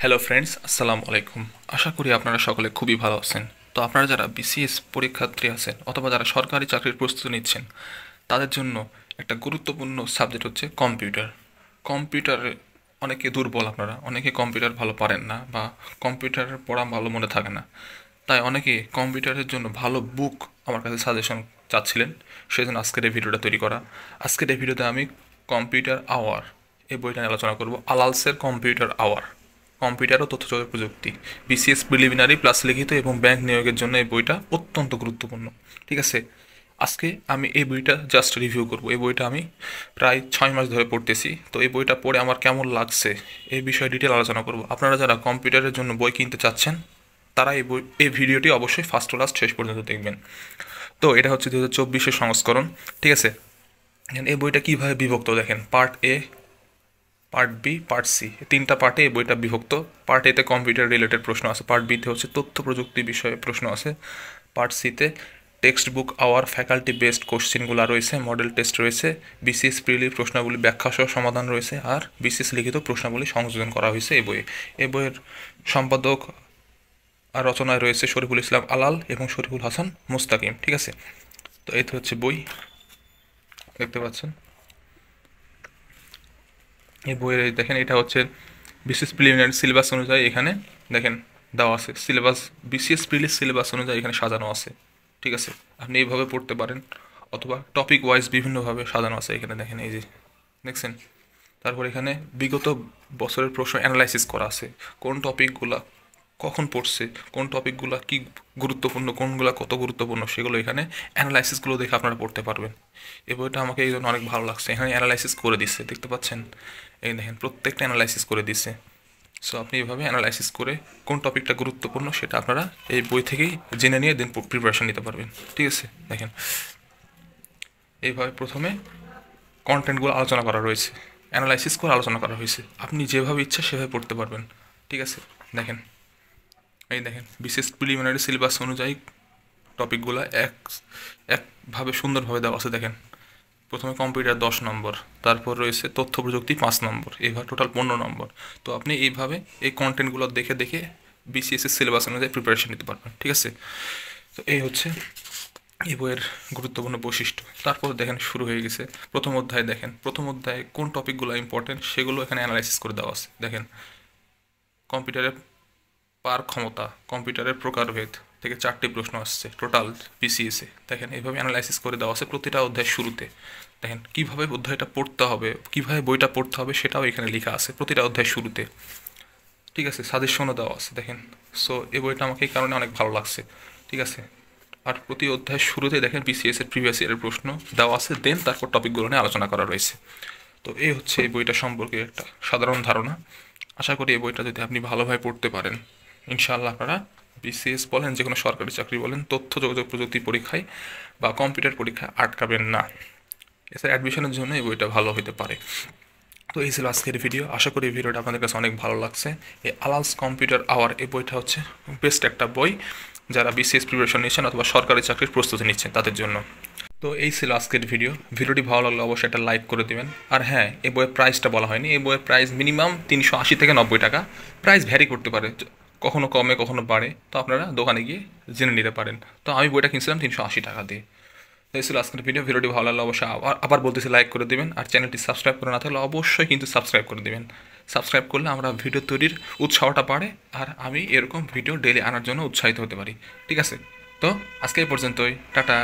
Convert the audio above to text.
Hello friends, আসসালামু আলাইকুম। আশা করি আপনারা সকলে খুবই ভালো আছেন। তো আপনারা যারা বিসিএস পরীক্ষার্থী আছেন অথবা যারা সরকারি চাকরির প্রস্তুতি নিচ্ছেন তাদের জন্য একটা গুরুত্বপূর্ণ সাবজেক্ট হচ্ছে কম্পিউটার। কম্পিউটারে অনেকে দুর্বল, আপনারা অনেকে কম্পিউটার ভালো পারেন না বা কম্পিউটারের পড়া ভালো মনে থাকে না, তাই অনেকে কম্পিউটারের জন্য ভালো বুক আমার কাছে সাজেশন চাচ্ছিলেন। সেজন্য আজকের এই ভিডিওটা তৈরি করা। আজকের এই ভিডিওতে আমি কম্পিউটার আওয়ার এই বইটা নিয়ে আলোচনা করব। আলালসের কম্পিউটার আওয়ার, কম্পিউটার ও তথ্যযোগাযোগ প্রযুক্তি, বিসিএস প্রিলিমিনারি প্লাস লিখিত এবং ব্যাংক নিয়োগের জন্য এই বইটা অত্যন্ত গুরুত্বপূর্ণ। ঠিক আছে, আজকে আমি এই বইটা জাস্ট রিভিউ করব। এই বইটা আমি প্রায় 6 মাস ধরে পড়তেছি, তো এই বইটা পড়ে আমার কেমন লাগছে এই বিষয়ে ডিটেল আলোচনা করব। আপনারা যারা কম্পিউটারের জন্য বই কিনতে চাচ্ছেন তারা এই ভিডিওটি অবশ্যই ফার্স্ট টু লাস্ট শেষ পর্যন্ত দেখবেন। তো এটা হচ্ছে 2024-এর সংস্করণ। ঠিক আছে, এই বইটা কীভাবে বিভক্ত দেখেন, part A, part B, part C, তিনটা পার্টে এই বইটা বিভক্ত। পার্ট এতে কম্পিউটার রিলেটেড প্রশ্ন আছে, পার্ট বিতে হচ্ছে তথ্য প্রযুক্তি বিষয়ে প্রশ্ন আছে, পার্ট সিতে text book our faculty based কোশ্চেনগুলো রয়েছে, মডেল টেস্ট রয়েছে, বিসিএস প্রিলি প্রশ্নাবলী ব্যাখ্যাসহ সমাধান রয়েছে, আর বিসিএস লিখিত প্রশ্নাবলী সংযোজন করা হয়েছে এই বইয়ে। এই বইয়ের সম্পাদক আর রচনায় রয়েছে শরীফুল ইসলাম আলাল এবং শরীফুল হাসান মুস্তাকিম। ঠিক আছে, তো এই তো হচ্ছে বই, দেখতে পাচ্ছেন। এই বইয়ের দেখেন, এটা হচ্ছে বিসিএস প্রিলিমিনারি সিলেবাস অনুযায়ী এখানে দেখেন দেওয়া আছে সিলেবাস, বিসিএস প্রিলি সিলেবাস অনুযায়ী এখানে সাজানো আছে। ঠিক আছে, আপনি এইভাবে পড়তে পারেন অথবা টপিক ওয়াইজ বিভিন্নভাবে সাজানো আছে এখানে দেখেন, এই যে দেখছেন। তারপর এখানে বিগত বছরের প্রশ্ন অ্যানালাইসিস করা আছে, কোন টপিকগুলা কখন পড়ছে, কোন টপিকগুলো কি গুরুত্বপূর্ণ, কোনগুলো কত গুরুত্বপূর্ণ, সেগুলো এখানে অ্যানালাইসিসগুলো দেখে আপনারা পড়তে পারবেন। এই বইটা আমাকে এই জন্য অনেক ভালো লাগছে, এখানে অ্যানালাইসিস করে দিচ্ছে, দেখতে পাচ্ছেন। এই দেখেন প্রত্যেকটা অ্যানালাইসিস করে দিচ্ছে। সো আপনি এইভাবে অ্যানালাইসিস করে কোন টপিকটা গুরুত্বপূর্ণ সেটা আপনারা এই বই থেকেই জেনে নিয়ে দেন প্রিপারেশন নিতে পারবেন। ঠিক আছে, দেখেন এইভাবে প্রথমে কন্টেন্টগুলো আলোচনা করা রয়েছে, অ্যানালাইসিস করে আলোচনা করা হয়েছে, আপনি যেভাবে ইচ্ছা সেভাবে পড়তে পারবেন। ঠিক আছে, দেখেন এই দেখেন বিশেষ প্রিলিমিনারি সিলেবাস অনুযায়ী টপিকগুলো একভাবে সুন্দরভাবে দেওয়া আছে। দেখেন প্রথমে কম্পিউটার 10 নম্বর, তারপর রয়েছে তথ্য প্রযুক্তি 5 নম্বর, এইভাবে টোটাল 15 নম্বর। তো আপনি এইভাবে এই কন্টেন্টগুলো দেখে দেখে বিসিএসের সিলেবাস অনুযায়ী প্রিপারেশন নিতে পারবেন। ঠিক আছে, তো এই হচ্ছে এই বইয়ের গুরুত্বপূর্ণ বৈশিষ্ট্য। তারপর দেখেন শুরু হয়ে গেছে প্রথম অধ্যায়। দেখেন প্রথম অধ্যায়ে কোন টপিকগুলো ইম্পর্টেন্ট সেগুলো এখানে অ্যানালাইসিস করে দেওয়া আছে। দেখেন কম্পিউটারের পার ক্ষমতা, কম্পিউটারের প্রকারভেদ থেকে 4টি প্রশ্ন আসছে টোটাল বিসিএসে। দেখেন এইভাবে অ্যানালাইসিস করে দেওয়া আছে প্রতিটা অধ্যায় শুরুতে। দেখেন কীভাবে অধ্যায়টা পড়তে হবে, কীভাবে বইটা পড়তে হবে সেটাও এখানে লেখা আছে প্রতিটা অধ্যায় শুরুতে। ঠিক আছে, সাজেশনও দেওয়া আছে দেখেন। সো এই বইটা আমাকে এই কারণে অনেক ভালো লাগছে। ঠিক আছে, আর প্রতি অধ্যায়ের শুরুতে দেখেন বিসিএস এর প্রিভিয়াস ইয়ারের প্রশ্ন দেওয়া আছে, দেন তারপর টপিকগুলো নিয়ে আলোচনা করা রয়েছে। তো এই হচ্ছে এই বইটা সম্পর্কে একটা সাধারণ ধারণা। আশা করি এই বইটা যদি আপনি ভালোভাবে পড়তে পারেন, ইনশাআল্লাহ আপনারা বিসিএস বলেন, যে কোনো সরকারি চাকরি বলেন, তথ্য যোগাযোগ প্রযুক্তি পরীক্ষায় বা কম্পিউটার পরীক্ষায় আটকাবেন না। এছাড়া অ্যাডমিশনের জন্য এই বইটা ভালো হতে পারে। তো এই ছিল আজকের ভিডিও। আশা করি এই ভিডিওটা আপনাদের কাছে অনেক ভালো লাগছে। এই আলালস কম্পিউটার আওয়ার এই বইটা হচ্ছে বেস্ট একটা বই যারা বিসিএস প্রিপারেশন নিচ্ছেন অথবা সরকারি চাকরির প্রস্তুতি নিচ্ছেন তাদের জন্য। তো এই ছিল আজকের ভিডিওটি ভালো লাগলে অবশ্যই একটা লাইক করে দেবেন। আর হ্যাঁ, এই বইয়ের প্রাইসটা বলা হয়নি। এই বইয়ের প্রাইস মিনিমাম 380 থেকে 90 টাকা। প্রাইস ভ্যারি করতে পারে, কখনো কমে কখনো বাড়ে, তো আপনারা দোকানে গিয়ে জেনে নিতে পারেন। তো আমি বইটা কিনছিলাম 380 টাকা দিয়ে। তো এই ছিল আজকের ভিডিওটি ভালো লাগলে অবশ্যই আবার বলতেছি লাইক করে দেবেন। আর চ্যানেলটি সাবস্ক্রাইব করে না থাকলে অবশ্যই কিন্তু সাবস্ক্রাইব করে দেবেন। সাবস্ক্রাইব করলে আমরা ভিডিও তৈরির উৎসাহটা বাড়ে, আর আমি এরকম ভিডিও ডেলি আনার জন্য উৎসাহিত হতে পারি। ঠিক আছে, তো আজকে এই পর্যন্তই, টাটা।